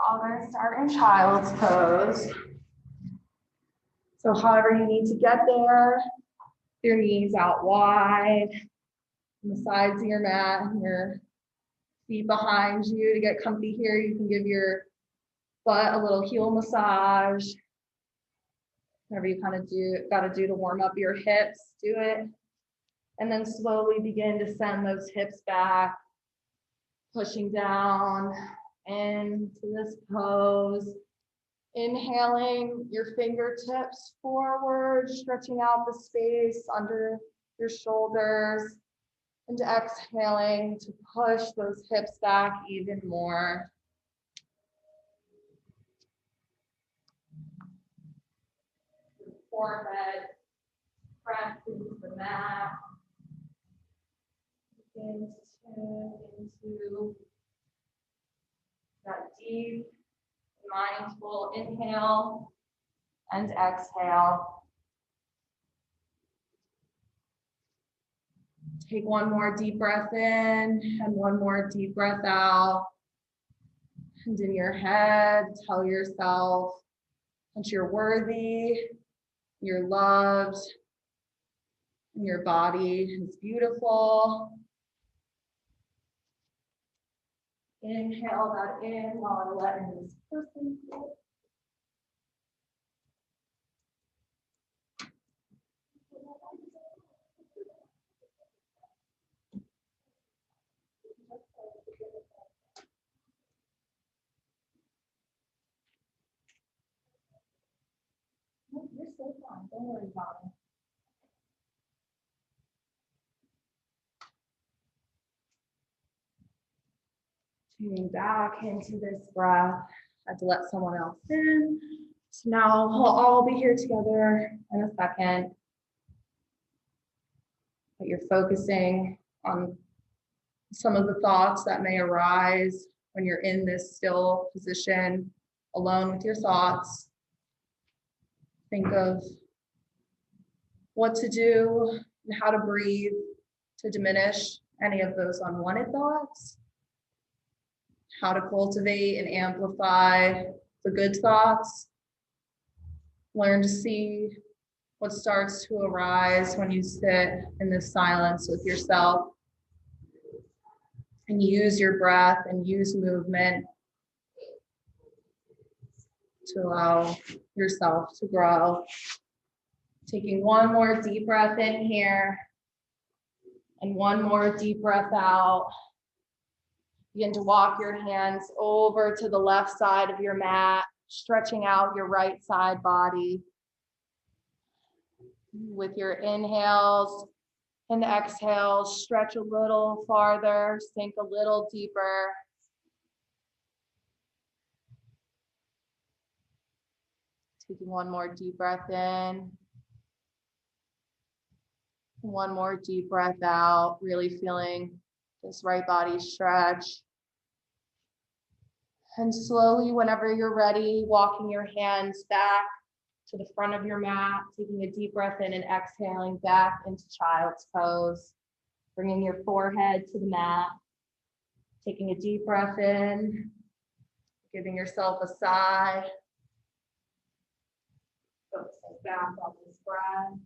I'm going to start in child's pose. So however you need to get there, your knees out wide, on the sides of your mat, and your feet behind you. To get comfy here, you can give your butt a little heel massage. Whatever you kind of got to do to warm up your hips, do it. And then slowly begin to send those hips back, pushing down into this pose. Inhaling your fingertips forward, stretching out the space under your shoulders, and exhaling to push those hips back even more. Forehead press into the mat. Begin to tune into that deep, mindful inhale and exhale. Take one more deep breath in and one more deep breath out. And in your head, tell yourself that you're worthy, you're loved, and your body is beautiful. Inhale that in while I'm letting this person go. You're so fine. Don't worry about it. Tuning back into this breath. I had to let someone else in. So now we'll all be here together in a second. But you're focusing on some of the thoughts that may arise when you're in this still position, alone with your thoughts. Think of what to do and how to breathe to diminish any of those unwanted thoughts. How to cultivate and amplify the good thoughts. Learn to see what starts to arise when you sit in this silence with yourself. And use your breath and use movement to allow yourself to grow. Taking one more deep breath in here and one more deep breath out. Begin to walk your hands over to the left side of your mat, stretching out your right side body. With your inhales and exhales, stretch a little farther, sink a little deeper. Taking one more deep breath in. One more deep breath out, really feeling this right body stretch. And slowly, whenever you're ready, walking your hands back to the front of your mat, taking a deep breath in and exhaling back into child's pose. Bringing your forehead to the mat, taking a deep breath in, giving yourself a sigh. Focusing back on this breath.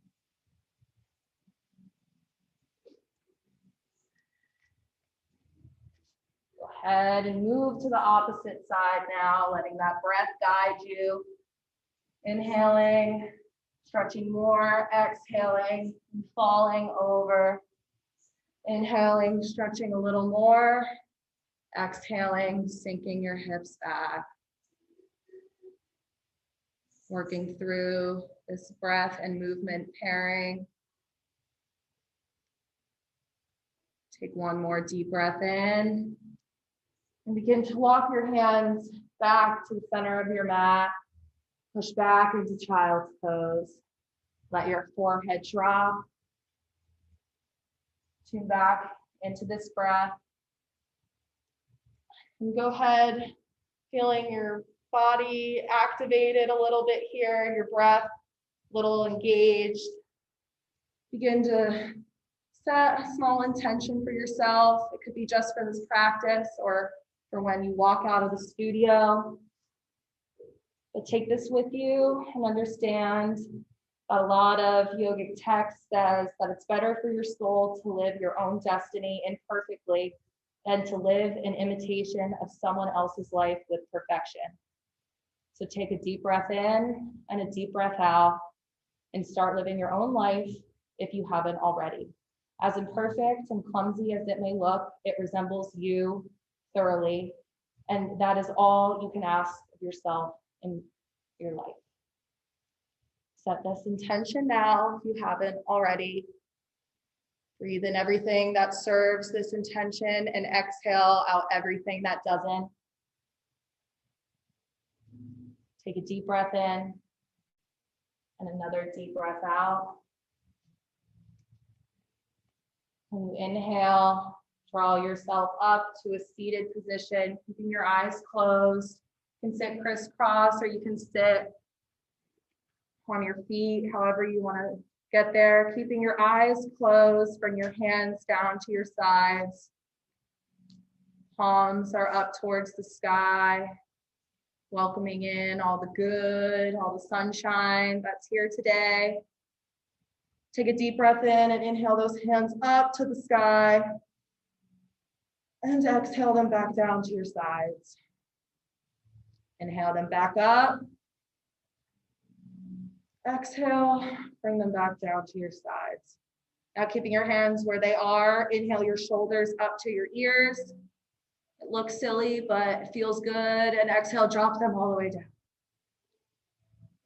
Go ahead and move to the opposite side now, letting that breath guide you. Inhaling, stretching more, exhaling, and falling over. Inhaling, stretching a little more. Exhaling, sinking your hips back. Working through this breath and movement pairing. Take one more deep breath in. And begin to walk your hands back to the center of your mat. Push back into child's pose. Let your forehead drop. Tune back into this breath. And go ahead, feeling your body activated a little bit here, your breath a little engaged. Begin to set a small intention for yourself. It could be just for this practice, or for when you walk out of the studio. But take this with you and understand a lot of yogic text says that it's better for your soul to live your own destiny imperfectly than to live in imitation of someone else's life with perfection. So take a deep breath in and a deep breath out and start living your own life if you haven't already. As imperfect and clumsy as it may look, it resembles you thoroughly. And that is all you can ask of yourself in your life. Set this intention now if you haven't already. Breathe in everything that serves this intention and exhale out everything that doesn't. Take a deep breath in and another deep breath out. When you inhale, draw yourself up to a seated position, keeping your eyes closed. You can sit crisscross or you can sit on your feet, however you want to get there. Keeping your eyes closed, bring your hands down to your sides. Palms are up towards the sky, welcoming in all the good, all the sunshine that's here today. Take a deep breath in and inhale those hands up to the sky. And exhale them back down to your sides. Inhale them back up. Exhale, bring them back down to your sides. Now keeping your hands where they are, inhale your shoulders up to your ears. It looks silly, but it feels good. And exhale, drop them all the way down.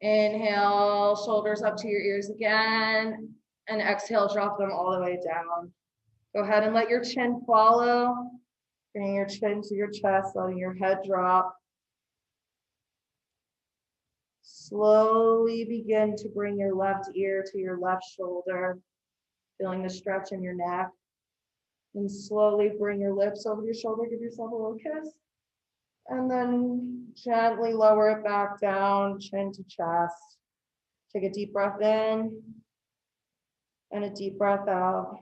Inhale, shoulders up to your ears again. And exhale, drop them all the way down. Go ahead and let your chin follow. Bringing your chin to your chest, letting your head drop. Slowly begin to bring your left ear to your left shoulder, feeling the stretch in your neck. And slowly bring your lips over your shoulder, give yourself a little kiss. And then gently lower it back down, chin to chest. Take a deep breath in and a deep breath out.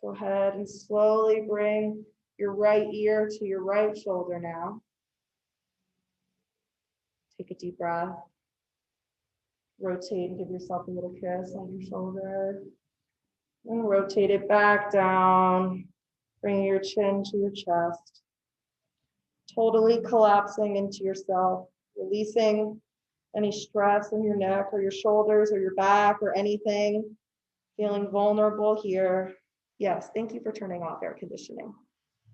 Go ahead and slowly bring your right ear to your right shoulder now. Take a deep breath. Rotate and give yourself a little kiss on your shoulder. And rotate it back down. Bring your chin to your chest. Totally collapsing into yourself, releasing any stress in your neck or your shoulders or your back or anything. Feeling vulnerable here. Yes, thank you for turning off air conditioning.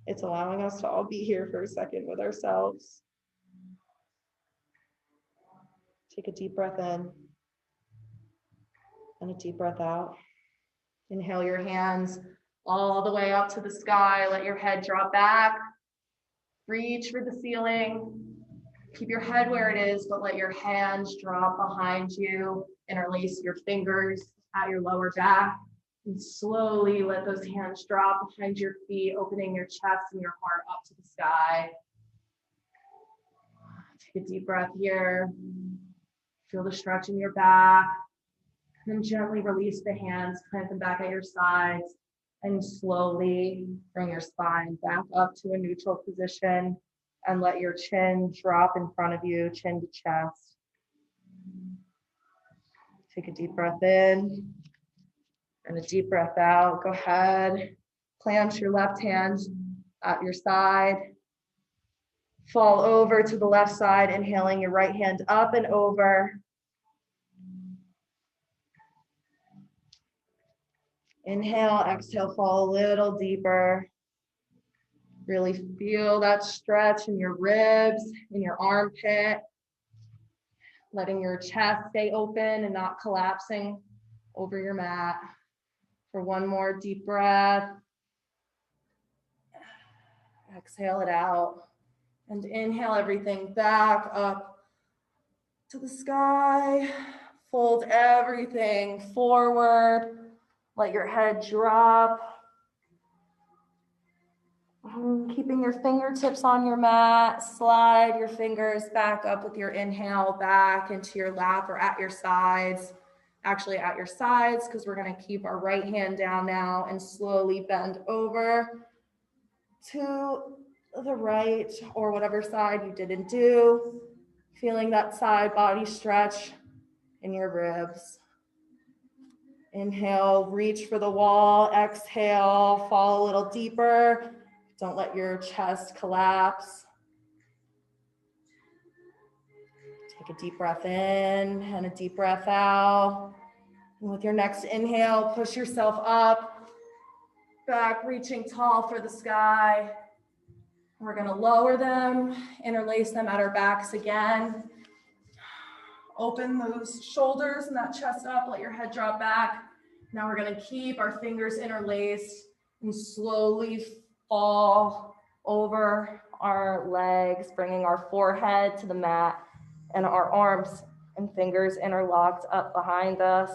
It's allowing us to all be here for a second with ourselves. Take a deep breath in and a deep breath out. Inhale your hands all the way up to the sky. Let your head drop back. Reach for the ceiling. Keep your head where it is, but let your hands drop behind you. Interlace your fingers at your lower back. And slowly let those hands drop behind your feet, opening your chest and your heart up to the sky. Take a deep breath here. Feel the stretch in your back. And then gently release the hands, plant them back at your sides, and slowly bring your spine back up to a neutral position and let your chin drop in front of you, chin to chest. Take a deep breath in and a deep breath out. Go ahead, plant your left hand at your side. Fall over to the left side, inhaling your right hand up and over. Inhale, exhale, fall a little deeper. Really feel that stretch in your ribs, in your armpit. Letting your chest stay open and not collapsing over your mat. For one more deep breath. Exhale it out. And inhale everything back up to the sky. Fold everything forward. Let your head drop. Keeping your fingertips on your mat, slide your fingers back up with your inhale back into your lap or at your sides. Actually at your sides, because we're going to keep our right hand down now and slowly bend over to the right or whatever side you didn't do. Feeling that side body stretch in your ribs. Inhale, reach for the wall. Exhale, fall a little deeper. Don't let your chest collapse. Take a deep breath in and a deep breath out. And with your next inhale, push yourself up, back, reaching tall for the sky. We're going to lower them, interlace them at our backs again. Open those shoulders and that chest up, let your head drop back. Now we're going to keep our fingers interlaced and slowly fall over our legs, bringing our forehead to the mat and our arms and fingers interlocked up behind us.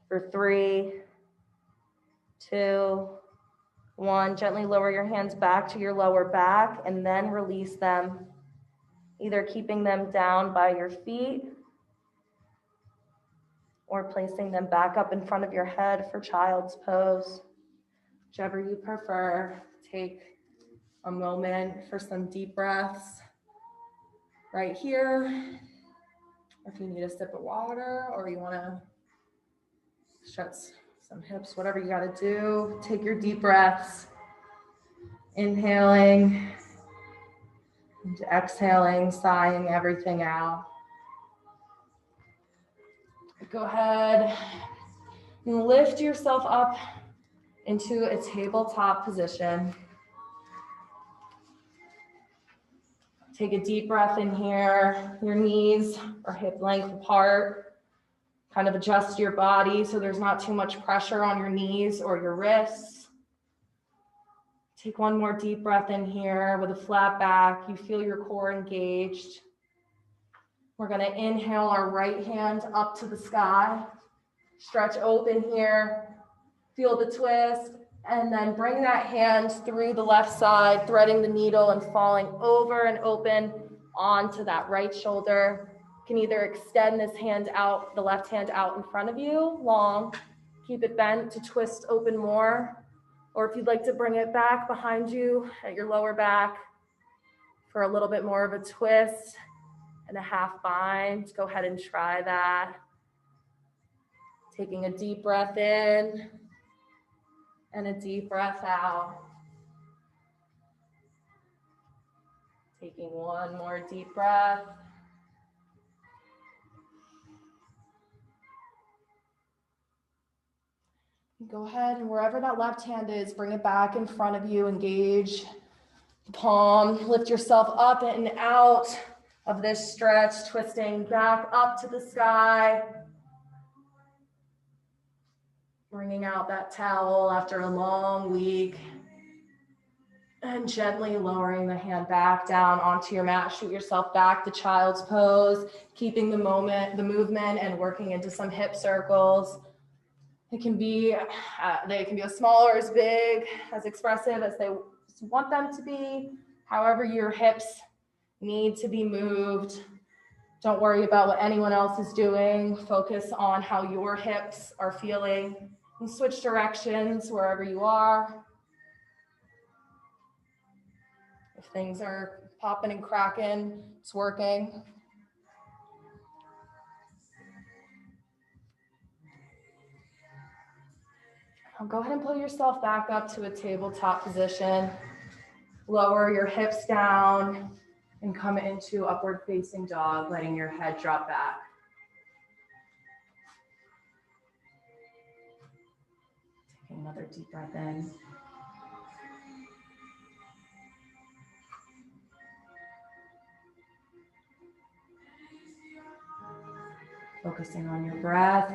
For 3, 2, 1, gently lower your hands back to your lower back and then release them, either keeping them down by your feet or placing them back up in front of your head for child's pose. Whichever you prefer. Take a moment for some deep breaths right here. If you need a sip of water or you want to stretch some hips, whatever you got to do, take your deep breaths. Inhaling and exhaling, sighing everything out. Go ahead and lift yourself up into a tabletop position. Take a deep breath in here. Your knees are hip length apart. Kind of adjust your body so there's not too much pressure on your knees or your wrists. Take one more deep breath in here with a flat back. You feel your core engaged. We're going to inhale our right hand up to the sky. Stretch open here. Feel the twist. And then bring that hand through the left side, threading the needle and falling over and open onto that right shoulder. You can either extend this hand out, the left hand out in front of you, long. Keep it bent to twist open more. Or if you'd like to bring it back behind you at your lower back for a little bit more of a twist and a half bind, go ahead and try that. Taking a deep breath in and a deep breath out. Taking one more deep breath. Go ahead and wherever that left hand is, bring it back in front of you, engage the palm, lift yourself up and out of this stretch, twisting back up to the sky. Bringing out that towel after a long week. And gently lowering the hand back down onto your mat. Shoot yourself back to child's pose, keeping the movement and working into some hip circles. They can be as small or as big, as expressive as they want them to be. However, your hips need to be moved. Don't worry about what anyone else is doing. Focus on how your hips are feeling and switch directions wherever you are. If things are popping and cracking, it's working. Now go ahead and pull yourself back up to a tabletop position. Lower your hips down and come into upward facing dog, letting your head drop back. Take another deep breath in. Focusing on your breath,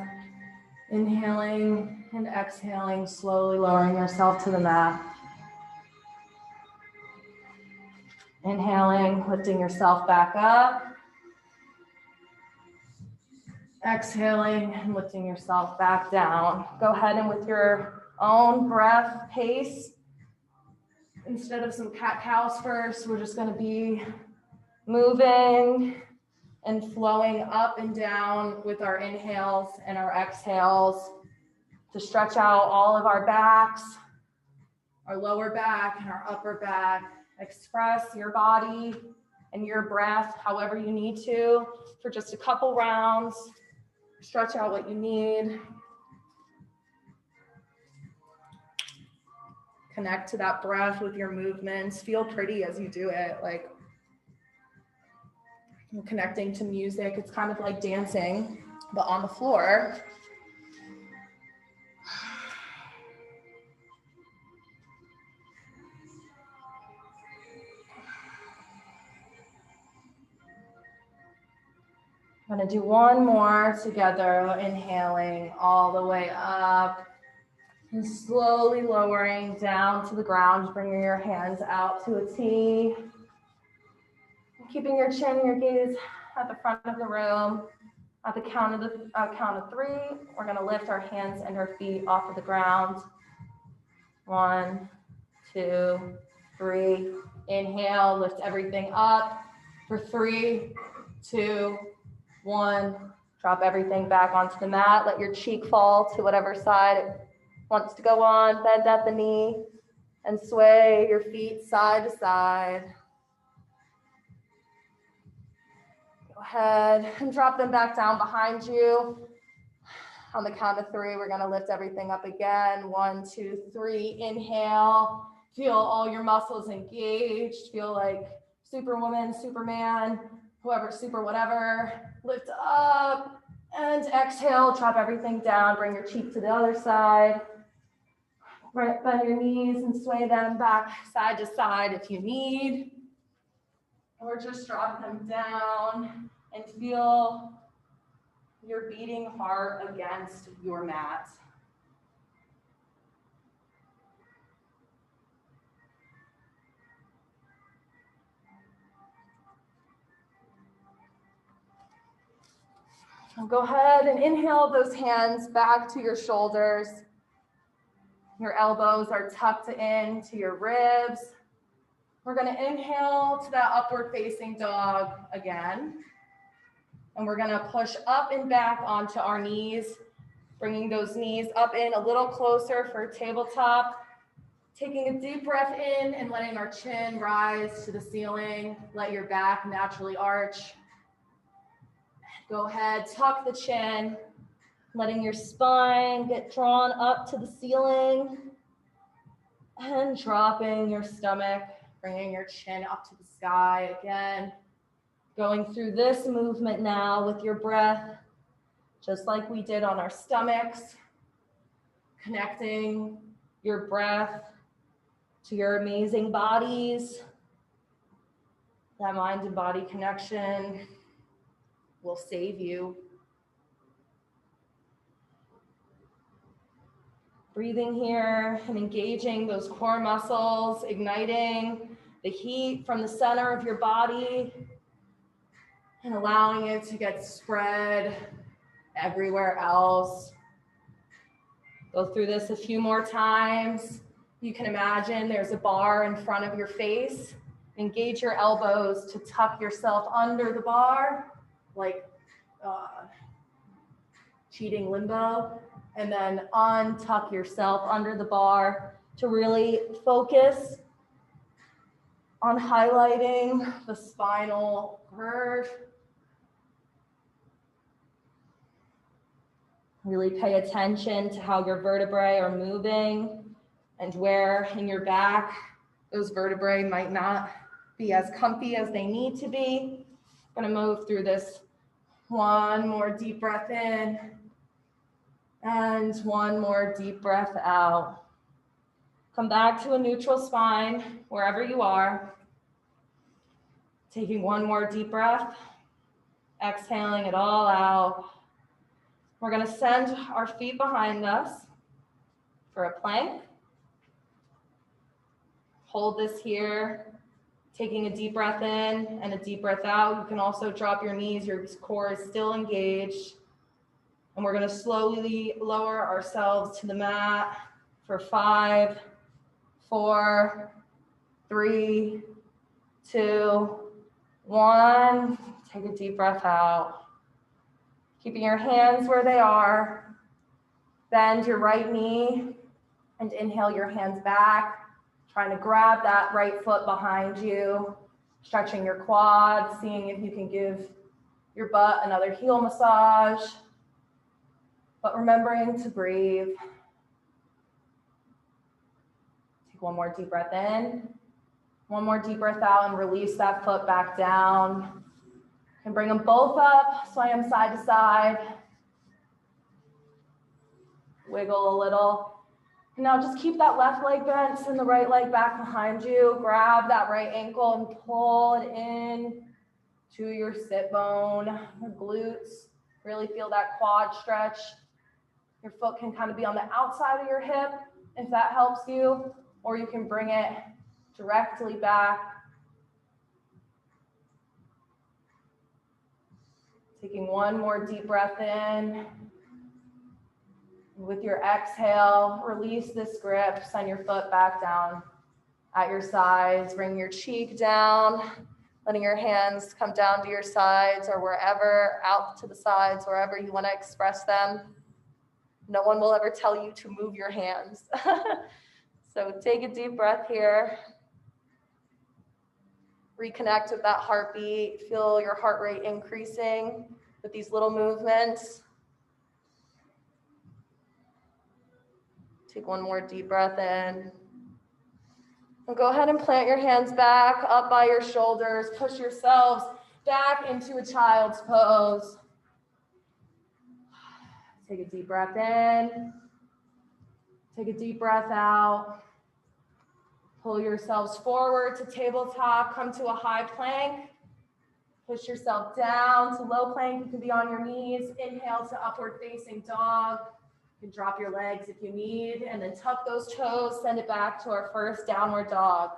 inhaling and exhaling, slowly lowering yourself to the mat. Inhaling, lifting yourself back up. Exhaling and lifting yourself back down. Go ahead and with your own breath pace, instead of some cat-cows first, we're just going to be moving and flowing up and down with our inhales and our exhales to stretch out all of our backs, our lower back and our upper back. Express your body and your breath however you need to for just a couple rounds. Stretch out what you need. Connect to that breath with your movements. Feel pretty as you do it. Like you're connecting to music. It's kind of like dancing, but on the floor. I'm gonna do one more together, inhaling all the way up and slowly lowering down to the ground, bringing your hands out to a T. Keeping your chin and your gaze at the front of the room. At the count of 3, we're gonna lift our hands and our feet off of the ground. 1, 2, 3. Inhale, lift everything up for 3, 2, 1. Drop everything back onto the mat. Let your cheek fall to whatever side it wants to go on. Bend at the knee and sway your feet side to side. Go ahead and drop them back down behind you. On the count of 3, we're gonna lift everything up again. 1, 2, 3, inhale. Feel all your muscles engaged. Feel like Superwoman, Superman, whoever, super whatever. Lift up and exhale, drop everything down. Bring your cheek to the other side. Bend your knees and sway them back side to side if you need. Or just drop them down and feel your beating heart against your mat. So go ahead and inhale those hands back to your shoulders. Your elbows are tucked into your ribs. We're going to inhale to that upward facing dog again. And we're going to push up and back onto our knees, bringing those knees up in a little closer for tabletop. Taking a deep breath in and letting our chin rise to the ceiling. Let your back naturally arch. Go ahead, tuck the chin, letting your spine get drawn up to the ceiling. And dropping your stomach, bringing your chin up to the sky again. Going through this movement now with your breath, just like we did on our stomachs. Connecting your breath to your amazing bodies. That mind and body connection will save you. Breathing here and engaging those core muscles, igniting the heat from the center of your body and allowing it to get spread everywhere else. Go through this a few more times. You can imagine there's a bar in front of your face. Engage your elbows to tuck yourself under the bar, like cheating limbo, and then untuck yourself under the bar to really focus on highlighting the spinal curve. Really pay attention to how your vertebrae are moving and where in your back those vertebrae might not be as comfy as they need to be. I'm gonna move through this. One more deep breath in and one more deep breath out. Come back to a neutral spine wherever you are. Taking one more deep breath, exhaling it all out. We're gonna send our feet behind us for a plank. Hold this here, taking a deep breath in and a deep breath out. You can also drop your knees, your core is still engaged. And we're gonna slowly lower ourselves to the mat for 5, 4, 3, 2, 1. Take a deep breath out. Keeping your hands where they are. Bend your right knee and inhale your hands back. Trying to grab that right foot behind you, stretching your quads, seeing if you can give your butt another heel massage, but remembering to breathe. Take one more deep breath in, one more deep breath out, and release that foot back down. And bring them both up, sway them side to side. Wiggle a little. And now just keep that left leg bent and the right leg back behind you. Grab that right ankle and pull it in to your sit bone, your glutes. Really feel that quad stretch. Your foot can kind of be on the outside of your hip if that helps you, or you can bring it directly back. Taking one more deep breath in. With your exhale, release this grip, send your foot back down at your sides, bring your cheek down, letting your hands come down to your sides or wherever, out to the sides, wherever you want to express them. No one will ever tell you to move your hands. So take a deep breath here. Reconnect with that heartbeat. Feel your heart rate increasing with these little movements. Take one more deep breath in. And go ahead and plant your hands back up by your shoulders. Push yourselves back into a child's pose. Take a deep breath in. Take a deep breath out. Pull yourselves forward to tabletop. Come to a high plank. Push yourself down to low plank. You can be on your knees. Inhale to upward facing dog. You can drop your legs if you need, and then tuck those toes, send it back to our first downward dog.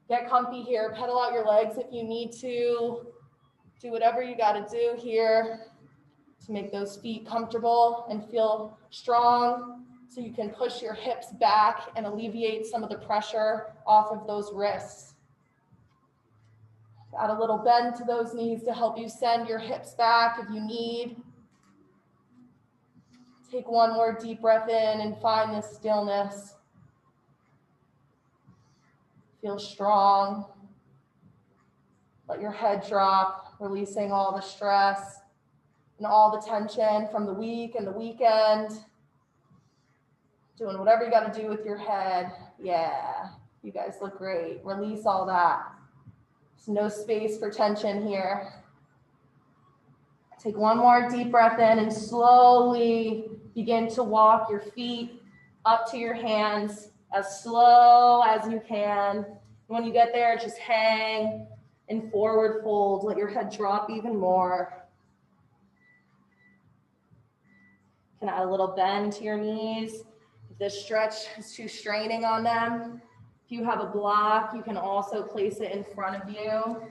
Get comfy here, pedal out your legs if you need to. Do whatever you gotta do here to make those feet comfortable and feel strong so you can push your hips back and alleviate some of the pressure off of those wrists. Add a little bend to those knees to help you send your hips back if you need. Take one more deep breath in and find this stillness. Feel strong. Let your head drop, releasing all the stress and all the tension from the week and the weekend. Doing whatever you got to do with your head. Yeah, you guys look great. Release all that. There's no space for tension here. Take one more deep breath in and slowly begin to walk your feet up to your hands as slow as you can. When you get there, just hang and forward fold. Let your head drop even more. You can add a little bend to your knees. If this stretch is too straining on them, if you have a block, you can also place it in front of you.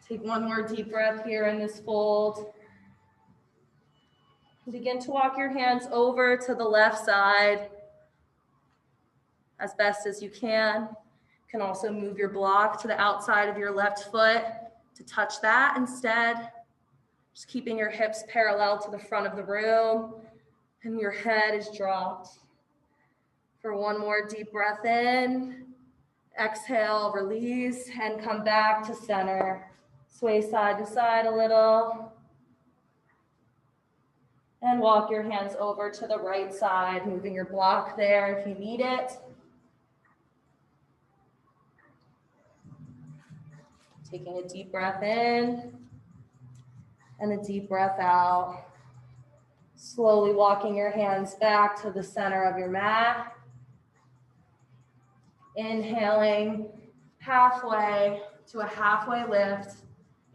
Take one more deep breath here in this fold. Begin to walk your hands over to the left side as best as you can. You can also move your block to the outside of your left foot to touch that instead. Just keeping your hips parallel to the front of the room and your head is dropped. For one more deep breath in, exhale, release, and come back to center. Sway side to side a little. And walk your hands over to the right side, moving your block there if you need it. Taking a deep breath in and a deep breath out. Slowly walking your hands back to the center of your mat. Inhaling halfway to a halfway lift.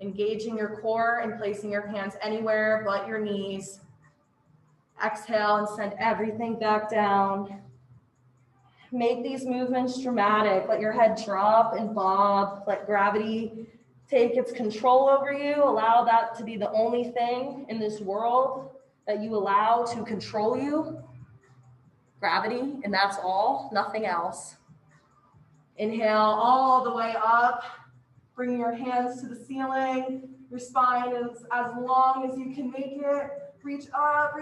Engaging your core and placing your hands anywhere but your knees. Exhale and send everything back down. Make these movements dramatic. Let your head drop and bob. Let gravity take its control over you. Allow that to be the only thing in this world that you allow to control you. Gravity, and that's all, nothing else. Inhale all the way up. Bring your hands to the ceiling. Your spine is as long as you can make it. Reach up,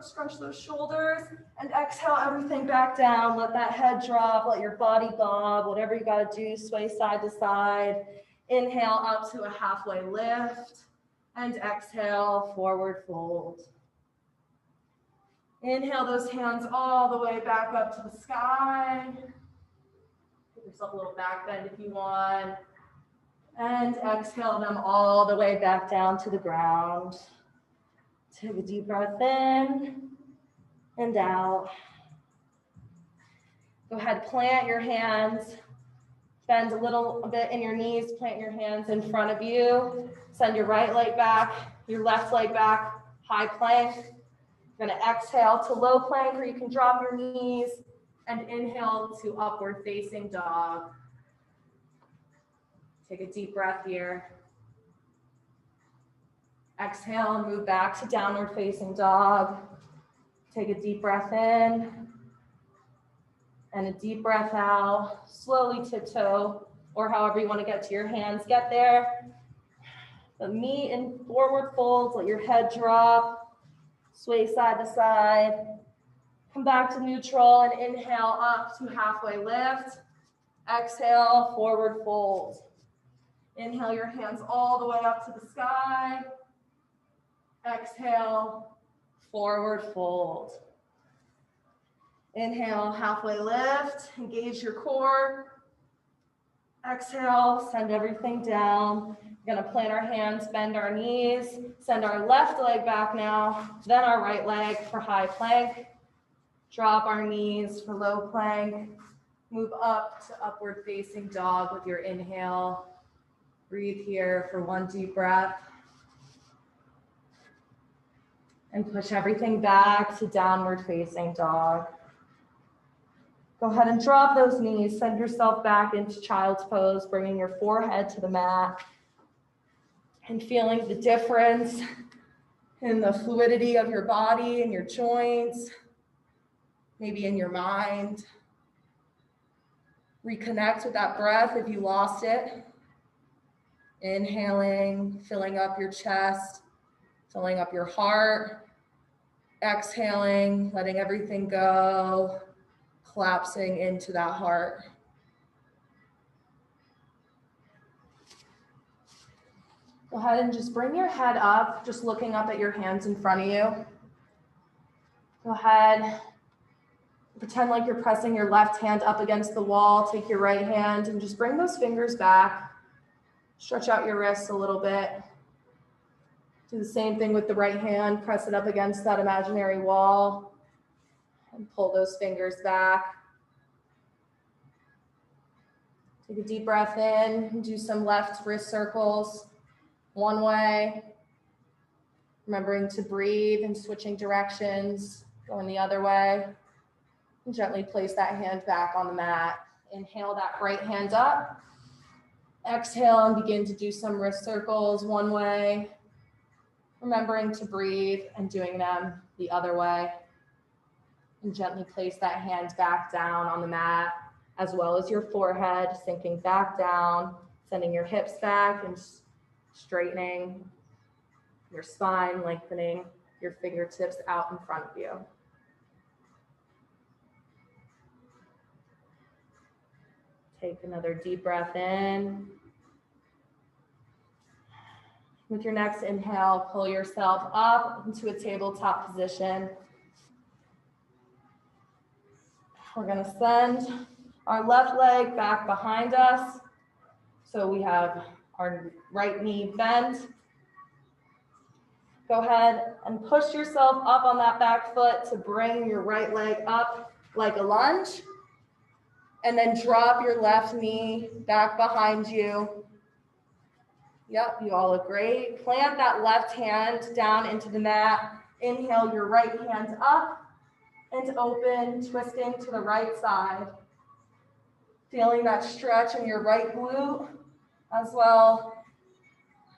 scrunch those shoulders, and exhale everything back down. Let that head drop, let your body bob, whatever you gotta do, sway side to side. Inhale up to a halfway lift, and exhale, forward fold. Inhale those hands all the way back up to the sky. Give yourself a little back bend if you want. And exhale them all the way back down to the ground. Take a deep breath in and out. Go ahead, plant your hands. Bend a little bit in your knees, plant your hands in front of you. Send your right leg back, your left leg back, high plank. You're gonna exhale to low plank, or you can drop your knees and inhale to upward facing dog. Take a deep breath here. Exhale and move back to downward facing dog. Take a deep breath in and a deep breath out. Slowly tiptoe, or however you want to get to your hands, get there. But meet in forward folds, let your head drop, sway side to side. Come back to neutral and inhale up to halfway lift. Exhale, forward fold. Inhale your hands all the way up to the sky. Exhale, forward fold. Inhale, halfway lift, engage your core. Exhale, send everything down. We're gonna plant our hands, bend our knees, send our left leg back now, then our right leg for high plank. Drop our knees for low plank. Move up to upward facing dog with your inhale. Breathe here for one deep breath. And push everything back to downward facing dog. Go ahead and drop those knees. Send yourself back into child's pose, bringing your forehead to the mat and feeling the difference in the fluidity of your body and your joints, maybe in your mind. Reconnect with that breath if you lost it. Inhaling, filling up your chest, filling up your heart. Exhaling, letting everything go, collapsing into that heart. Go ahead and just bring your head up, just looking up at your hands in front of you. Go ahead, pretend like you're pressing your left hand up against the wall. Take your right hand and just bring those fingers back. Stretch out your wrists a little bit. Do the same thing with the right hand. Press it up against that imaginary wall and pull those fingers back. Take a deep breath in and do some left wrist circles one way. Remembering to breathe and switching directions, going the other way. And gently place that hand back on the mat. Inhale that right hand up. Exhale and begin to do some wrist circles one way. Remembering to breathe and doing them the other way. And gently place that hand back down on the mat, as well as your forehead, sinking back down, sending your hips back and straightening your spine, lengthening your fingertips out in front of you. Take another deep breath in. With your next inhale, pull yourself up into a tabletop position. We're going to send our left leg back behind us. So we have our right knee bent. Go ahead and push yourself up on that back foot to bring your right leg up like a lunge. And then drop your left knee back behind you. Yep, you all look great. Plant that left hand down into the mat. Inhale your right hand up and open, twisting to the right side. Feeling that stretch in your right glute, as well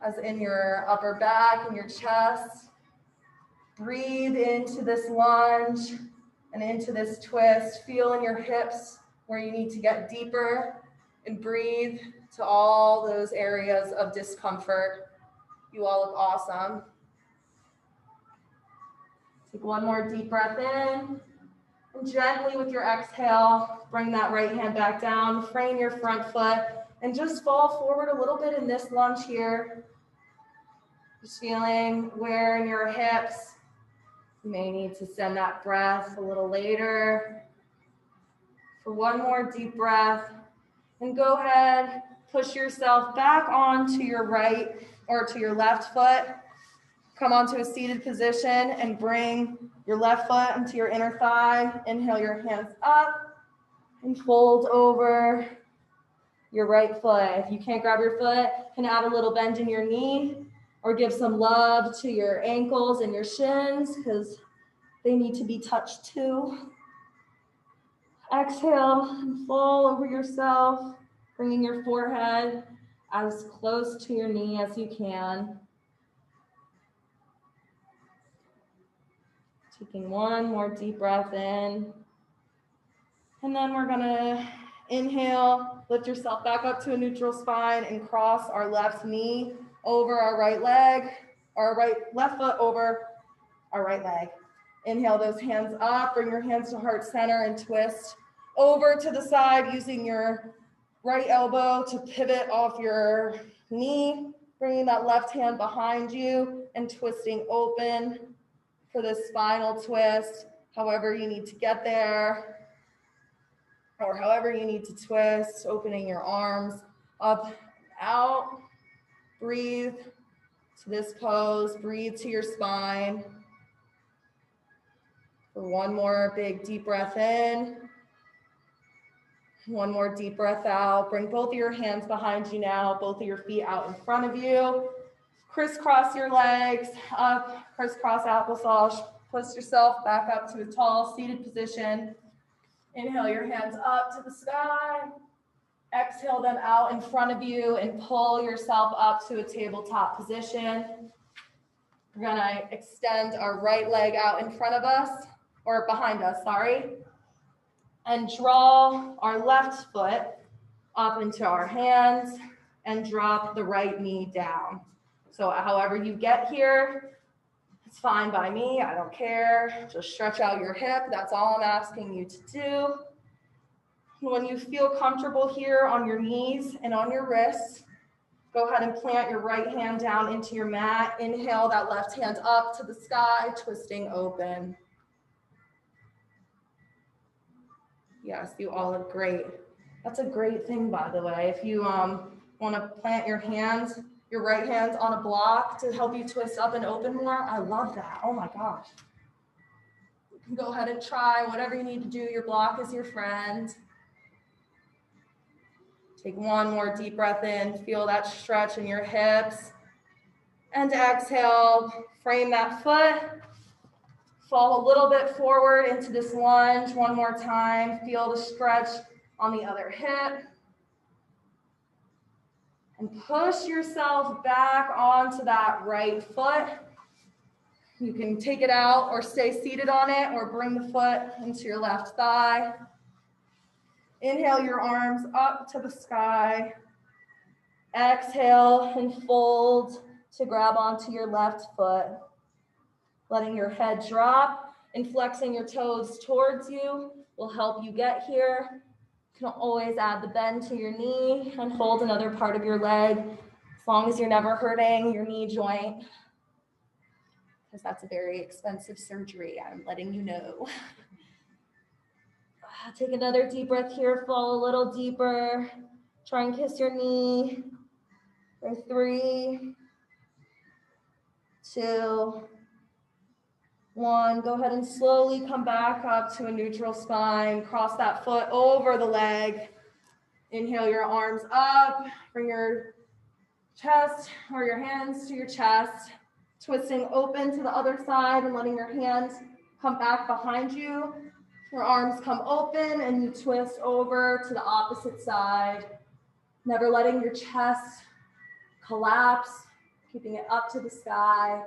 as in your upper back and your chest. Breathe into this lunge and into this twist. Feel in your hips where you need to get deeper, and breathe to all those areas of discomfort. You all look awesome. Take one more deep breath in. And gently with your exhale, bring that right hand back down, frame your front foot, and just fall forward a little bit in this lunge here. Just feeling where in your hips. You may need to send that breath a little later. For one more deep breath. And go ahead, push yourself back onto your right or to your left foot. Come onto a seated position and bring your left foot into your inner thigh. Inhale your hands up and fold over your right foot. If you can't grab your foot, you can add a little bend in your knee or give some love to your ankles and your shins because they need to be touched too. Exhale and fall over yourself, bringing your forehead as close to your knee as you can. Taking one more deep breath in. And then we're gonna inhale, lift yourself back up to a neutral spine and cross our left knee over our right leg, or left foot over our right leg. Inhale those hands up, bring your hands to heart center and twist over to the side using your right elbow to pivot off your knee, bringing that left hand behind you and twisting open for this spinal twist, however you need to get there, or however you need to twist, opening your arms up, out, breathe to this pose, breathe to your spine. For one more big deep breath in, one more deep breath out. Bring both of your hands behind you now, both of your feet out in front of you. Crisscross your legs up, crisscross applesauce. Twist yourself back up to a tall seated position. Inhale your hands up to the sky. Exhale them out in front of you and pull yourself up to a tabletop position. We're gonna extend our right leg out in front of us, or behind us, sorry. And draw our left foot up into our hands and drop the right knee down. So however you get here, it's fine by me, I don't care. Just stretch out your hip, that's all I'm asking you to do. When you feel comfortable here on your knees and on your wrists, go ahead and plant your right hand down into your mat. Inhale that left hand up to the sky, twisting open. Yes, you all look great. That's a great thing, by the way. If you want to plant your hands, your right hand on a block to help you twist up and open more, I love that. Oh my gosh. You can go ahead and try whatever you need to do. Your block is your friend. Take one more deep breath in. Feel that stretch in your hips. And exhale, frame that foot. Fall a little bit forward into this lunge. One more time. Feel the stretch on the other hip. And push yourself back onto that right foot. You can take it out or stay seated on it or bring the foot into your left thigh. Inhale your arms up to the sky. Exhale and fold to grab onto your left foot. Letting your head drop and flexing your toes towards you will help you get here. You can always add the bend to your knee and hold another part of your leg as long as you're never hurting your knee joint, because that's a very expensive surgery, I'm letting you know. Take another deep breath here, fall a little deeper. Try and kiss your knee. For 3, 2, 1. Go ahead and slowly come back up to a neutral spine. Cross that foot over the leg. Inhale your arms up. Bring your chest or your hands to your chest. Twisting open to the other side and letting your hands come back behind you. Your arms come open and you twist over to the opposite side. Never letting your chest collapse, keeping it up to the sky.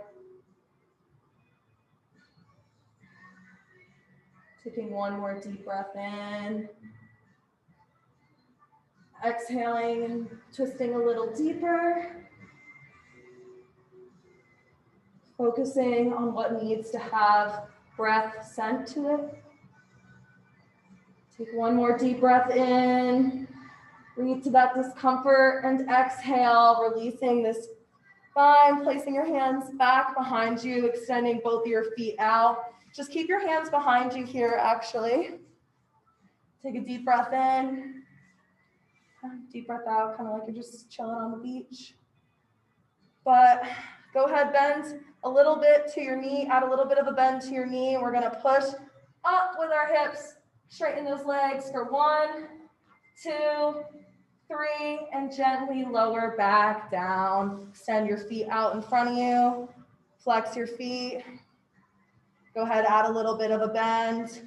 Taking one more deep breath in. Exhaling and twisting a little deeper. Focusing on what needs to have breath sent to it. Take one more deep breath in. Breathe to that discomfort and exhale, releasing this spine, placing your hands back behind you, extending both of your feet out. Just keep your hands behind you here, actually. Take a deep breath in. Deep breath out, kind of like you're just chilling on the beach. But go ahead, bend a little bit to your knee, add a little bit of a bend to your knee. We're gonna push up with our hips, straighten those legs for 1, 2, 3, and gently lower back down. Extend your feet out in front of you, flex your feet. Go ahead, add a little bit of a bend.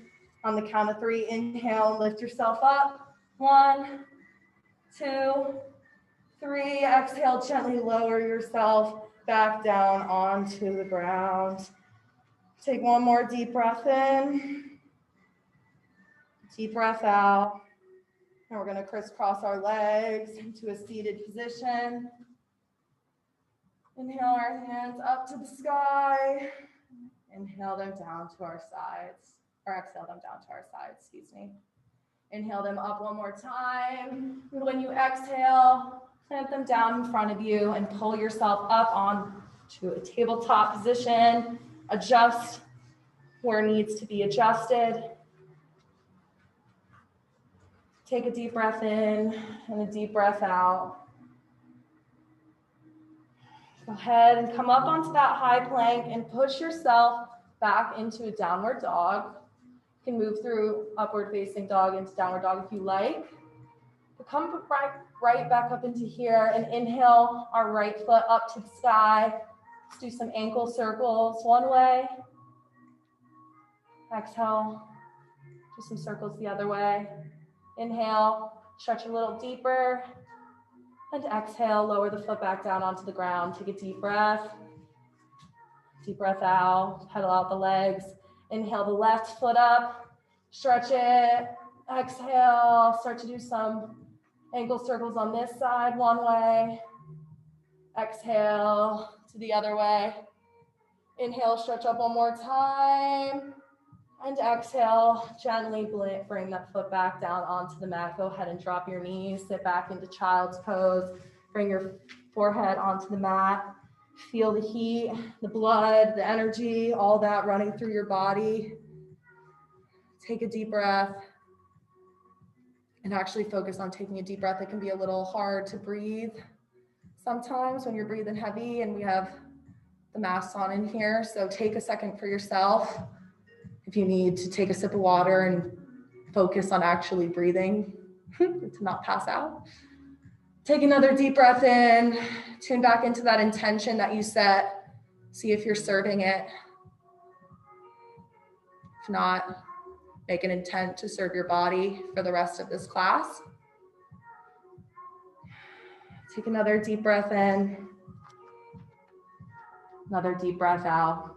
On the count of 3, inhale and lift yourself up. 1, 2, 3, exhale, gently lower yourself back down onto the ground. Take one more deep breath in, deep breath out. And we're gonna crisscross our legs into a seated position. Inhale our hands up to the sky. Inhale them down to our sides, or exhale them down to our sides, excuse me. Inhale them up one more time. When you exhale, plant them down in front of you and pull yourself up onto a tabletop position. Adjust where needs to be adjusted. Take a deep breath in and a deep breath out. Go ahead and come up onto that high plank and push yourself back into a downward dog. You can move through upward facing dog into downward dog if you like. But come right back up into here and inhale our right foot up to the sky. Let's do some ankle circles one way. Exhale, do some circles the other way. Inhale, stretch a little deeper. And exhale, lower the foot back down onto the ground. Take a deep breath. Deep breath out, pedal out the legs. Inhale the left foot up, stretch it. Exhale, start to do some ankle circles on this side one way. Exhale to the other way. Inhale, stretch up one more time. And exhale, gently bring that foot back down onto the mat. Go ahead and drop your knees, sit back into child's pose. Bring your forehead onto the mat. Feel the heat, the blood, the energy, all that running through your body. Take a deep breath. And actually focus on taking a deep breath. It can be a little hard to breathe sometimes when you're breathing heavy, and we have the masks on in here. So take a second for yourself. If you need to take a sip of water and focus on actually breathing to not pass out. Take another deep breath in, tune back into that intention that you set. See if you're serving it. If not, make an intent to serve your body for the rest of this class. Take another deep breath in, another deep breath out.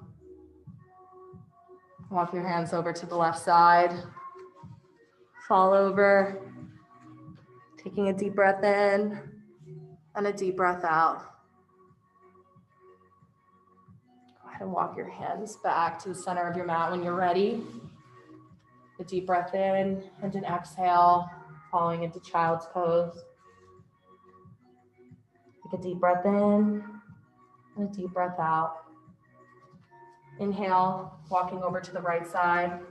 Walk your hands over to the left side. Fall over. Taking a deep breath in and a deep breath out. Go ahead and walk your hands back to the center of your mat when you're ready. A deep breath in and an exhale, falling into child's pose. Take a deep breath in and a deep breath out. Inhale, walking over to the right side.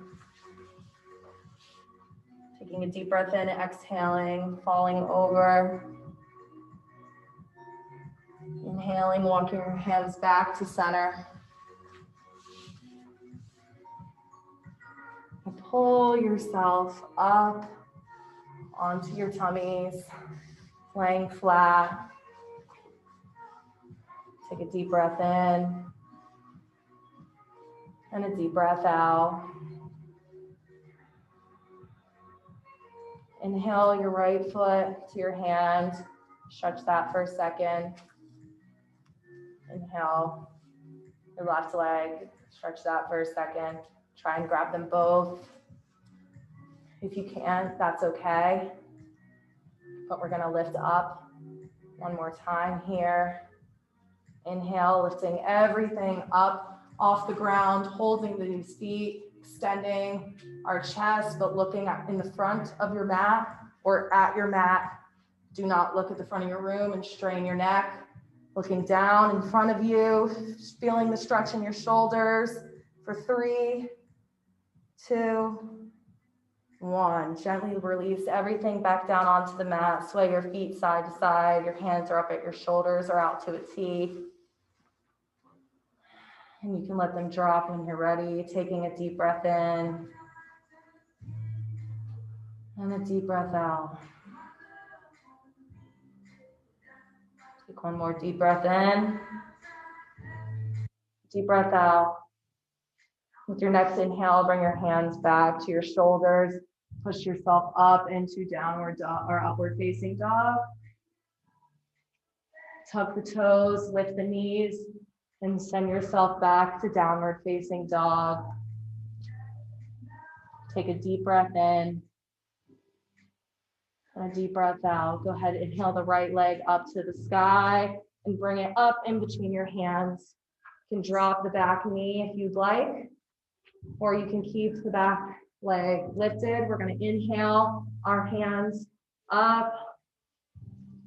Taking a deep breath in, exhaling, falling over. Inhaling, walking your hands back to center. And pull yourself up onto your tummies, laying flat. Take a deep breath in and a deep breath out. Inhale your right foot to your hand. Stretch that for a second. Inhale your left leg. Stretch that for a second. Try and grab them both. If you can't, that's okay. But we're gonna lift up one more time here. Inhale, lifting everything up off the ground, holding these feet, extending our chest, but looking in the front of your mat or at your mat. Do not look at the front of your room and strain your neck. Looking down in front of you, feeling the stretch in your shoulders for 3, 2, 1. Gently release everything back down onto the mat. Sway your feet side to side. Your hands are up at your shoulders or out to a T. And you can let them drop when you're ready. Taking a deep breath in and a deep breath out. Take one more deep breath in. Deep breath out. With your next inhale, bring your hands back to your shoulders. Push yourself up into downward dog or upward facing dog. Tuck the toes, lift the knees, and send yourself back to downward facing dog. Take a deep breath in and a deep breath out. Go ahead, inhale the right leg up to the sky and bring it up in between your hands. You can drop the back knee if you'd like, or you can keep the back leg lifted. We're going to inhale our hands up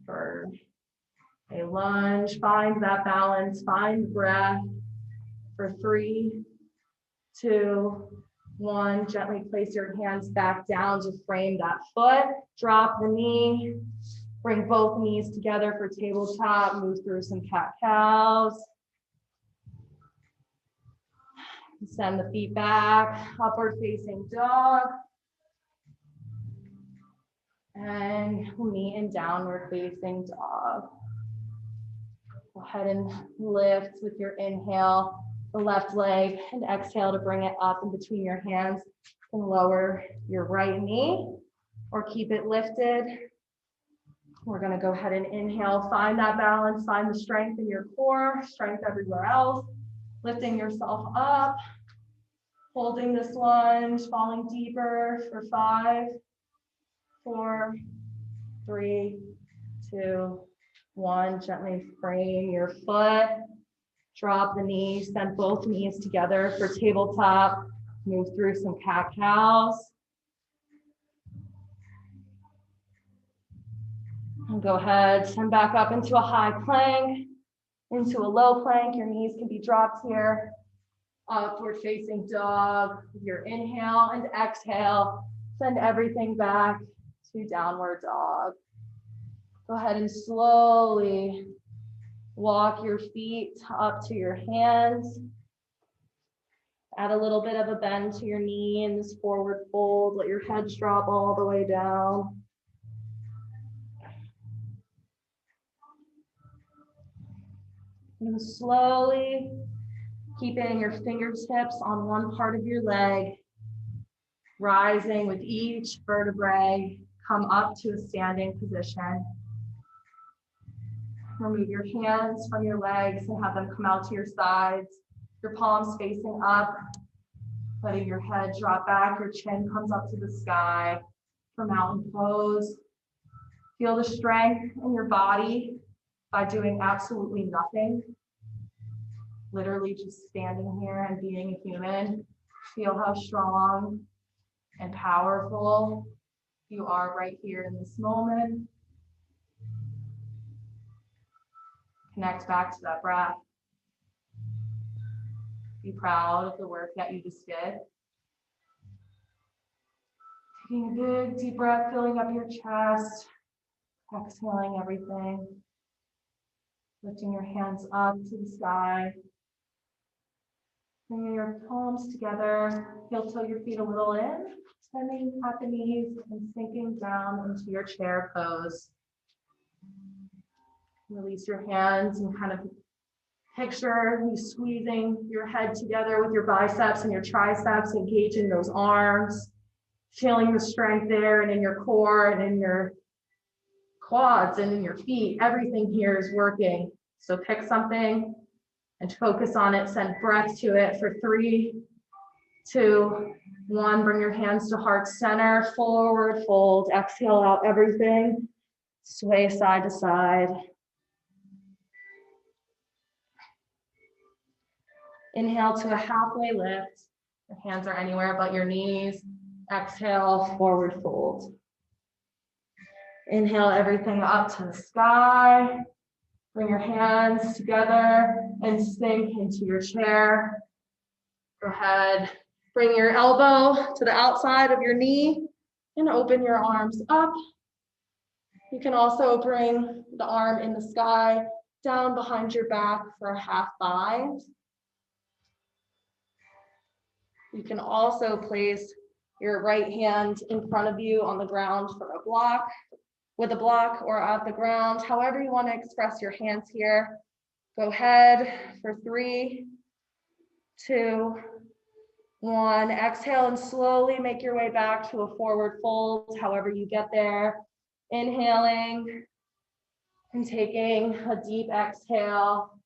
for a lunge. Find that balance, find breath for 3, 2, 1. Gently place your hands back down to frame that foot. Drop the knee. Bring both knees together for tabletop. Move through some cat-cows. Send the feet back, upward facing dog. And knee and downward facing dog. Go ahead and lift with your inhale, the left leg, and exhale to bring it up in between your hands. And lower your right knee or keep it lifted. We're going to go ahead and inhale, find that balance, find the strength in your core, strength everywhere else. Lifting yourself up, holding this lunge, falling deeper for 5, 4, 3, 2, 1. Gently frame your foot, drop the knee, send both knees together for tabletop. Move through some cat-cows. And go ahead, send back up into a high plank, into a low plank. Your knees can be dropped here. Upward facing dog. Your inhale and exhale. Send everything back to downward dog. Go ahead and slowly walk your feet up to your hands. Add a little bit of a bend to your knee in this forward fold. Let your head drop all the way down. And slowly keeping your fingertips on one part of your leg, rising with each vertebrae, come up to a standing position. Remove your hands from your legs and have them come out to your sides. Your palms facing up, letting your head drop back. Your chin comes up to the sky for mountain pose. Feel the strength in your body by doing absolutely nothing. Literally just standing here and being a human. Feel how strong and powerful you are right here in this moment. Connect back to that breath. Be proud of the work that you just did. Taking a big deep breath, filling up your chest, exhaling everything. Lifting your hands up to the sky. Bringing your palms together. Heel toe your feet a little in, bending at the knees and sinking down into your chair pose. Release your hands and kind of picture you squeezing your head together with your biceps and your triceps, engaging those arms, feeling the strength there and in your core and in your quads and in your feet. Everything here is working. So pick something and focus on it. Send breath to it for 3, 2, 1. Bring your hands to heart center, forward fold. Exhale out everything. Sway side to side. Inhale to a halfway lift. Your hands are anywhere but your knees. Exhale, forward fold. Inhale everything up to the sky. Bring your hands together and sink into your chair. Go ahead, bring your elbow to the outside of your knee and open your arms up. You can also bring the arm in the sky down behind your back for a half bind. You can also place your right hand in front of you on the ground for a block, with a block or at the ground, however you want to express your hands here. Go ahead for 3, 2, 1. Exhale and slowly make your way back to a forward fold, however you get there. Inhaling and taking a deep exhale.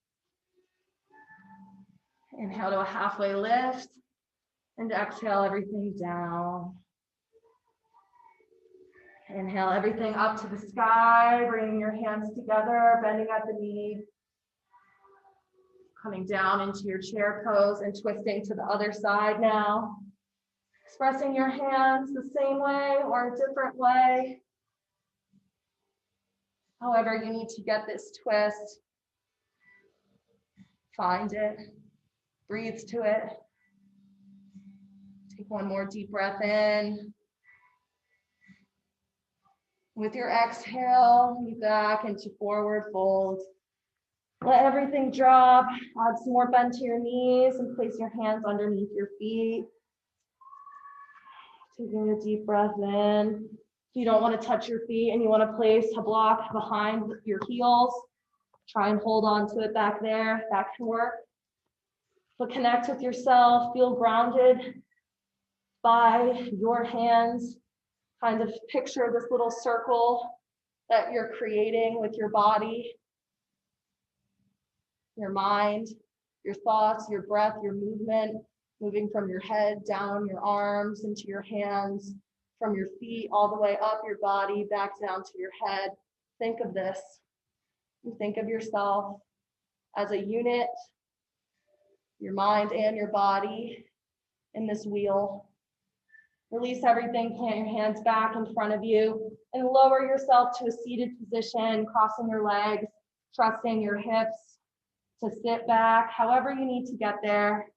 Inhale to a halfway lift and exhale everything down. Inhale everything up to the sky, bringing your hands together, bending at the knee. Coming down into your chair pose and twisting to the other side now. Expressing your hands the same way or a different way. However you need to get this twist, find it, breathe to it. Take one more deep breath in. With your exhale, move back into forward fold. Let everything drop. Add some more bend to your knees and place your hands underneath your feet. Taking a deep breath in. If you don't want to touch your feet and you want to place a block behind your heels, try and hold on to it back there. That can work. But connect with yourself. Feel grounded by your hands. Kind of picture this little circle that you're creating with your body, your mind, your thoughts, your breath, your movement, moving from your head down your arms into your hands, from your feet all the way up your body, back down to your head. Think of this. You think of yourself as a unit, your mind and your body in this wheel. Release everything, plant your hands back in front of you and lower yourself to a seated position, crossing your legs, trusting your hips to sit back, however you need to get there.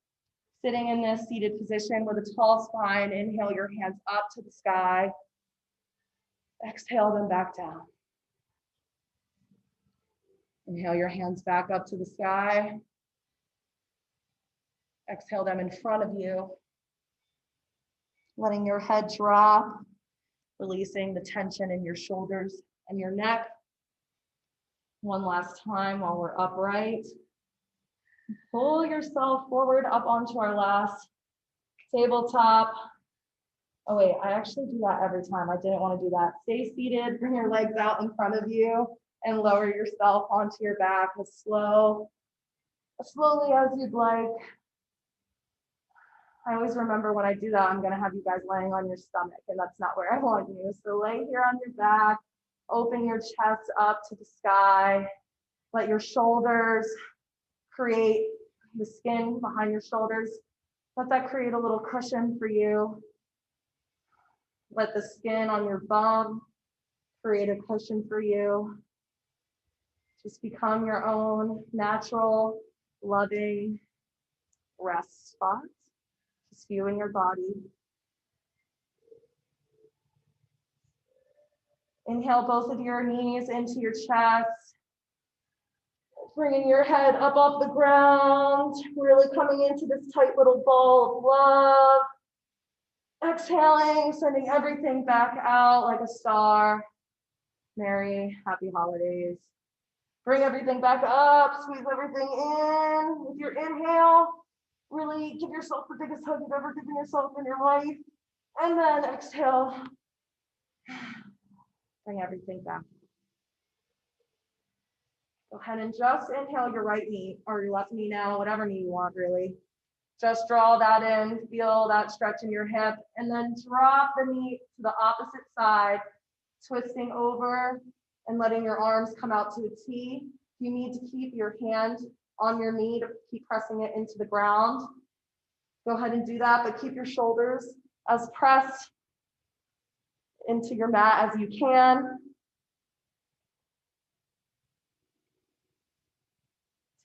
Sitting in this seated position with a tall spine, inhale your hands up to the sky. Exhale them back down. Inhale your hands back up to the sky. Exhale them in front of you. Letting your head drop, releasing the tension in your shoulders and your neck. One last time while we're upright. Pull yourself forward up onto our last tabletop. Oh wait, I actually do that every time. I didn't want to do that. Stay seated, bring your legs out in front of you and lower yourself onto your back as slowly as you'd like. I always remember when I do that, I'm gonna have you guys laying on your stomach, and that's not where I want you. So lay here on your back, open your chest up to the sky. Let your shoulders create the skin behind your shoulders. Let that create a little cushion for you. Let the skin on your bum create a cushion for you. Just become your own natural, loving rest spot. Just you and your body. Inhale both of your knees into your chest. Bringing your head up off the ground. Really coming into this tight little ball of love. Exhaling, sending everything back out like a star. Merry, happy holidays. Bring everything back up. Squeeze everything in. With your inhale, really give yourself the biggest hug you've ever given yourself in your life. And then exhale. Bring everything back. Go ahead and just inhale your right knee or your left knee now, whatever knee you want, really. Just draw that in, feel that stretch in your hip, and then drop the knee to the opposite side, twisting over and letting your arms come out to a T. You need to keep your hand on your knee to keep pressing it into the ground. Go ahead and do that, but keep your shoulders as pressed into your mat as you can.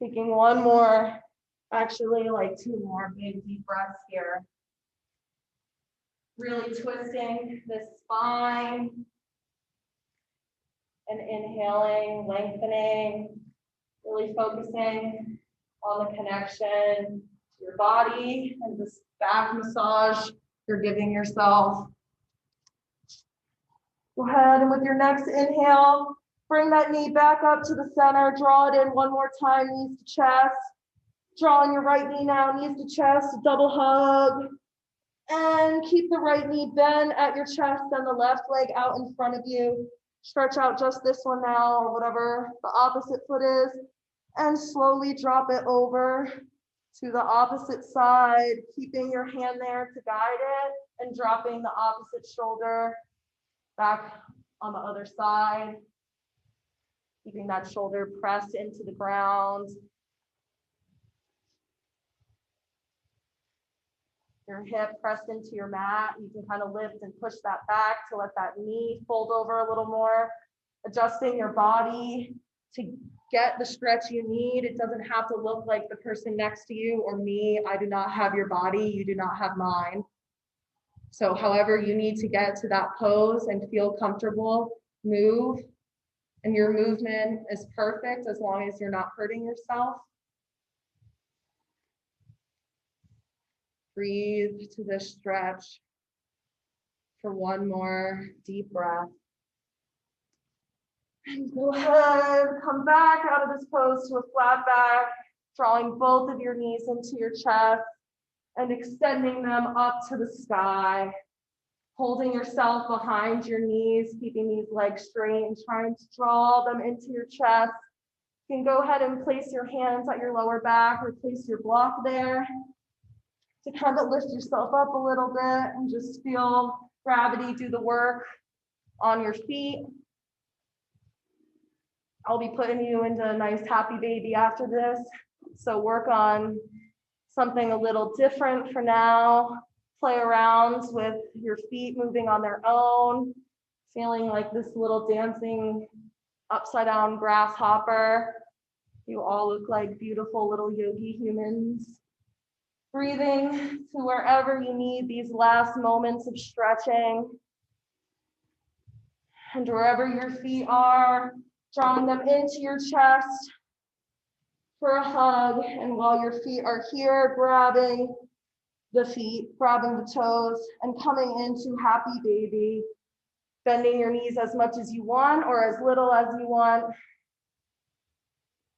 Taking one more, actually like two more big deep breaths here. Really twisting the spine and inhaling, lengthening, really focusing on the connection to your body and this back massage you're giving yourself. Go ahead and with your next inhale, bring that knee back up to the center, draw it in one more time, knees to chest. Drawing your right knee now, knees to chest, double hug. And keep the right knee bent at your chest and the left leg out in front of you. Stretch out just this one now, or whatever the opposite foot is, and slowly drop it over to the opposite side, keeping your hand there to guide it, and dropping the opposite shoulder back on the other side, keeping that shoulder pressed into the ground. Your hip pressed into your mat. You can kind of lift and push that back to let that knee fold over a little more, adjusting your body to get the stretch you need. It doesn't have to look like the person next to you or me. I do not have your body. You do not have mine. So however you need to get to that pose and feel comfortable, move. And your movement is perfect as long as you're not hurting yourself. Breathe to this stretch for one more deep breath. And go ahead, come back out of this pose to a flat back, drawing both of your knees into your chest and extending them up to the sky. Holding yourself behind your knees, keeping these legs straight and trying to draw them into your chest. You can go ahead and place your hands at your lower back or place your block there to kind of lift yourself up a little bit and just feel gravity do the work on your feet. I'll be putting you into a nice happy baby after this. So work on something a little different for now. Play around with your feet moving on their own, feeling like this little dancing upside down grasshopper. You all look like beautiful little yogi humans. Breathing to wherever you need these last moments of stretching. And wherever your feet are, drawing them into your chest for a hug. And while your feet are here, grabbing the feet, grabbing the toes, and coming into happy baby. Bending your knees as much as you want or as little as you want.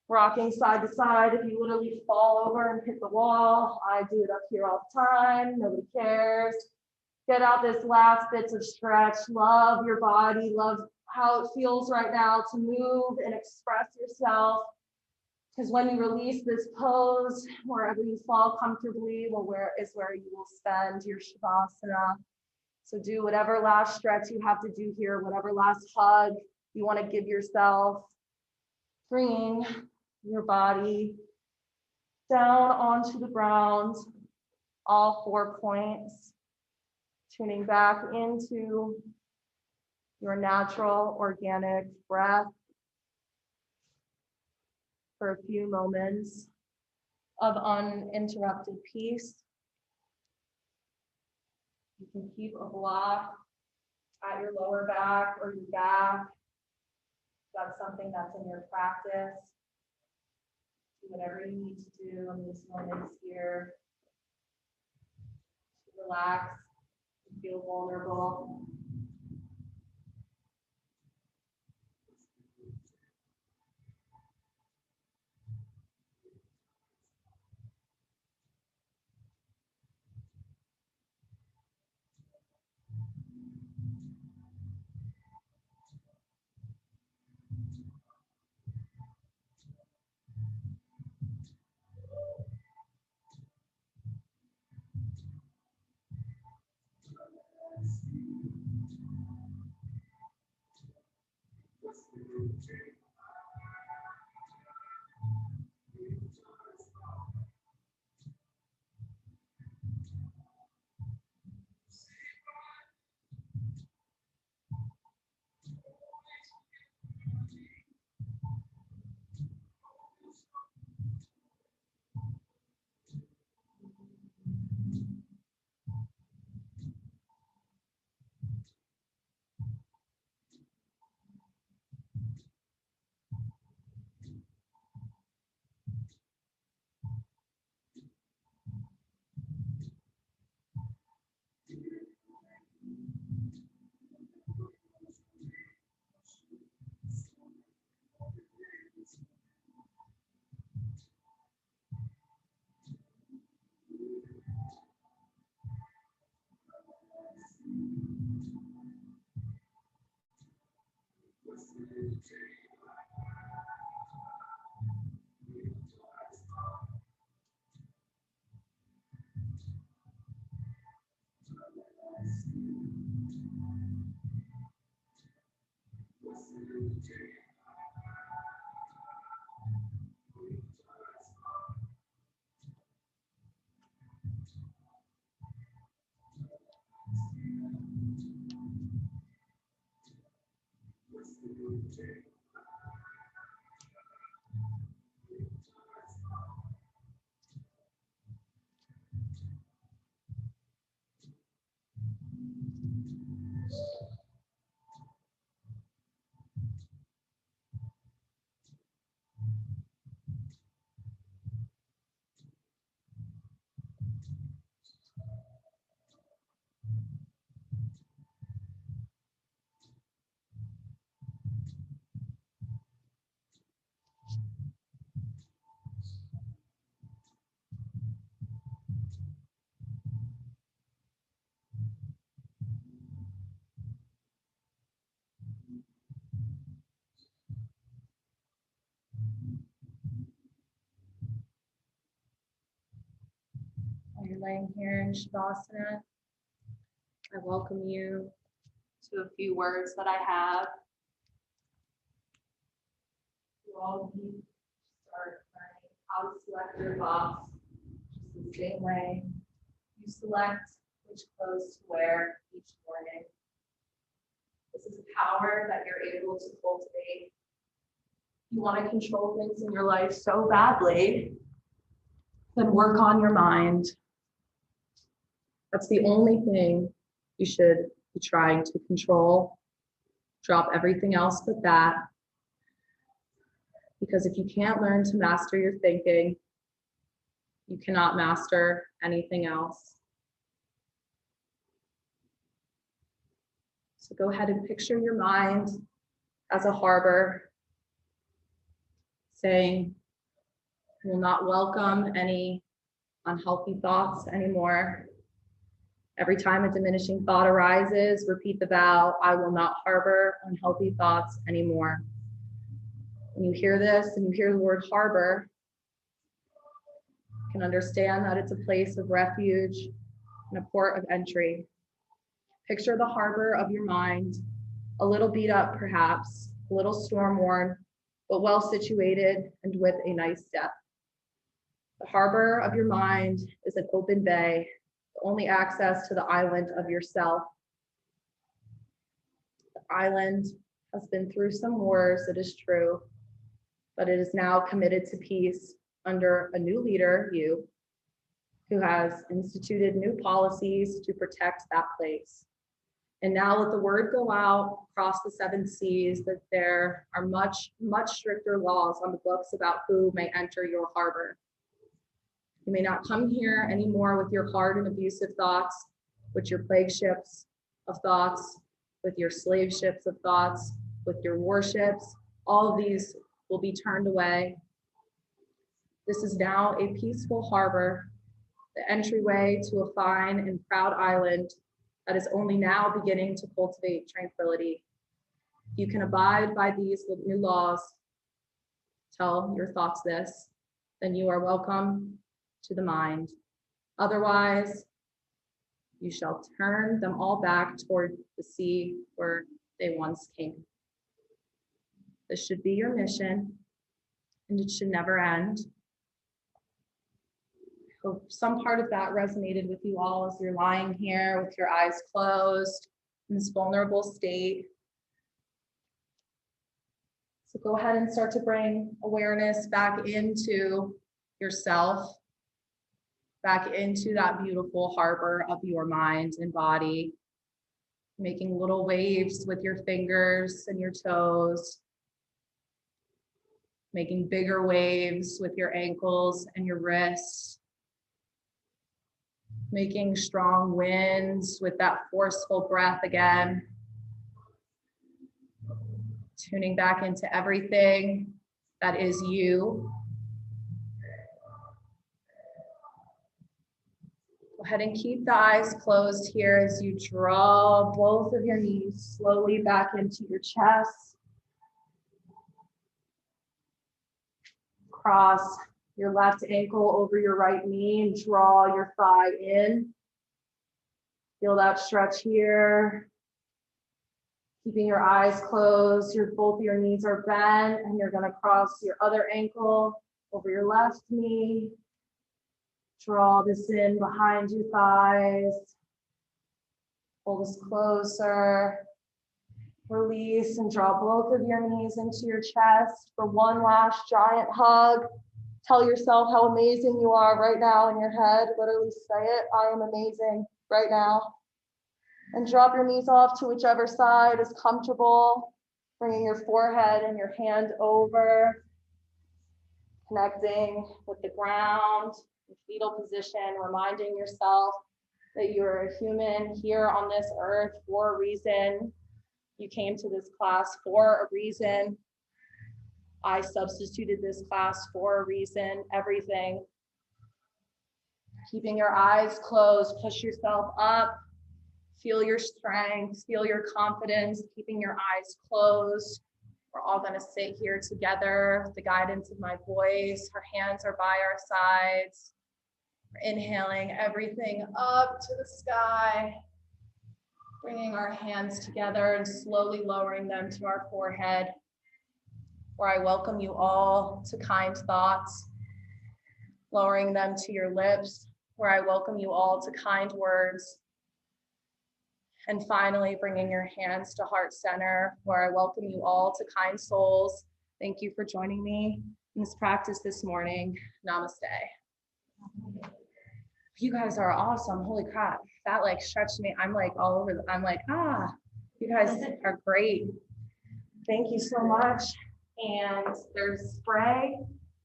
Rocking side to side. If you literally fall over and hit the wall, I do it up here all the time. Nobody cares. Get out this last bits of stretch. Love your body. Love how it feels right now to move and express yourself. Because when you release this pose, wherever you fall comfortably, where you will spend your shavasana. So do whatever last stretch you have to do here, whatever last hug you want to give yourself. Bringing your body down onto the ground, all 4 points. Tuning back into your natural organic breath for a few moments of uninterrupted peace. You can keep a block at your lower back or your back. If that's something that's in your practice. Do whatever you need to do in these moments here. Relax and feel vulnerable. While you're laying here in Shavasana, I welcome you to a few words that I have. You all need to start learning how to select your thoughts, just the same way you select which clothes to wear each morning. This is a power that you're able to cultivate. You want to control things in your life so badly, then work on your mind. That's the only thing you should be trying to control. Drop everything else but that. Because if you can't learn to master your thinking, you cannot master anything else. So go ahead and picture your mind as a harbor, saying, I will not welcome any unhealthy thoughts anymore. Every time a diminishing thought arises, repeat the vow, I will not harbor unhealthy thoughts anymore. When you hear this and you hear the word harbor, you can understand that it's a place of refuge and a port of entry. Picture the harbor of your mind, a little beat up perhaps, a little storm worn, but well situated and with a nice depth. The harbor of your mind is an open bay, the only access to the island of yourself. The island has been through some wars, it is true, but it is now committed to peace under a new leader, you, who has instituted new policies to protect that place. And now let the word go out across the 7 seas that there are much, much stricter laws on the books about who may enter your harbor. You may not come here anymore with your hard and abusive thoughts, with your plague ships of thoughts, with your slave ships of thoughts, with your warships. All of these will be turned away. This is now a peaceful harbor, the entryway to a fine and proud island that is only now beginning to cultivate tranquility. If you can abide by these new laws, tell your thoughts this, then you are welcome to the mind. Otherwise, you shall turn them all back toward the sea where they once came. This should be your mission, and it should never end. I hope some part of that resonated with you all as you're lying here with your eyes closed in this vulnerable state. So go ahead and start to bring awareness back into yourself, back into that beautiful harbor of your mind and body, making little waves with your fingers and your toes, making bigger waves with your ankles and your wrists, making strong winds with that forceful breath again, tuning back into everything that is you. Go ahead and keep the eyes closed here as you draw both of your knees slowly back into your chest. Cross your left ankle over your right knee and draw your thigh in. Feel that stretch here. Keeping your eyes closed, both of your knees are bent, and you're going to cross your other ankle over your left knee. Draw this in behind your thighs. Pull this closer. Release and draw both of your knees into your chest for one last giant hug. Tell yourself how amazing you are right now in your head. Literally say it, I am amazing right now. And drop your knees off to whichever side is comfortable, bringing your forehead and your hand over, connecting with the ground, in fetal position, reminding yourself that you're a human here on this earth for a reason. You came to this class for a reason. I substituted this class for a reason, everything. Keeping your eyes closed, push yourself up, feel your strength, feel your confidence, keeping your eyes closed. We're all gonna sit here together with the guidance of my voice. Our hands are by our sides. We're inhaling everything up to the sky, bringing our hands together and slowly lowering them to our forehead, where I welcome you all to kind thoughts, lowering them to your lips, where I welcome you all to kind words, and finally bringing your hands to heart center, where I welcome you all to kind souls. Thank you for joining me in this practice this morning. Namaste. You guys are awesome. Holy crap. That like stretched me. I'm like all over. I'm like, you guys are great. Thank you so much. And there's spray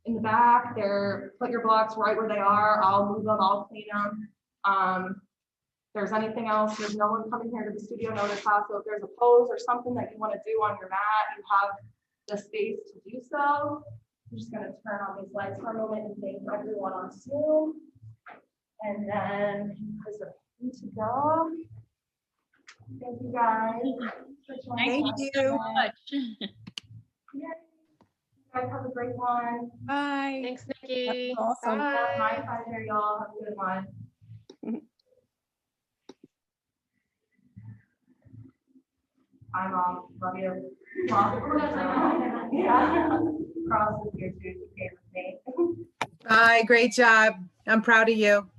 in the back there. Put your blocks right where they are. I'll move them, I'll clean them. If there's anything else, there's no one coming here to the studio notice class. So if there's a pose or something that you want to do on your mat, you have the space to do so. I'm just going to turn on these lights for a moment and thank everyone on Zoom. And then you guys are ready to go. Thank you guys. Thank you so much. Yeah. You guys have a great one. Bye. Thanks, Nikki. Awesome. Bye. My pleasure, y'all. Have a good one. Bye, Mom. Love you. Mom. Yeah. Cross is here too. You came with me. Bye. Great job. I'm proud of you.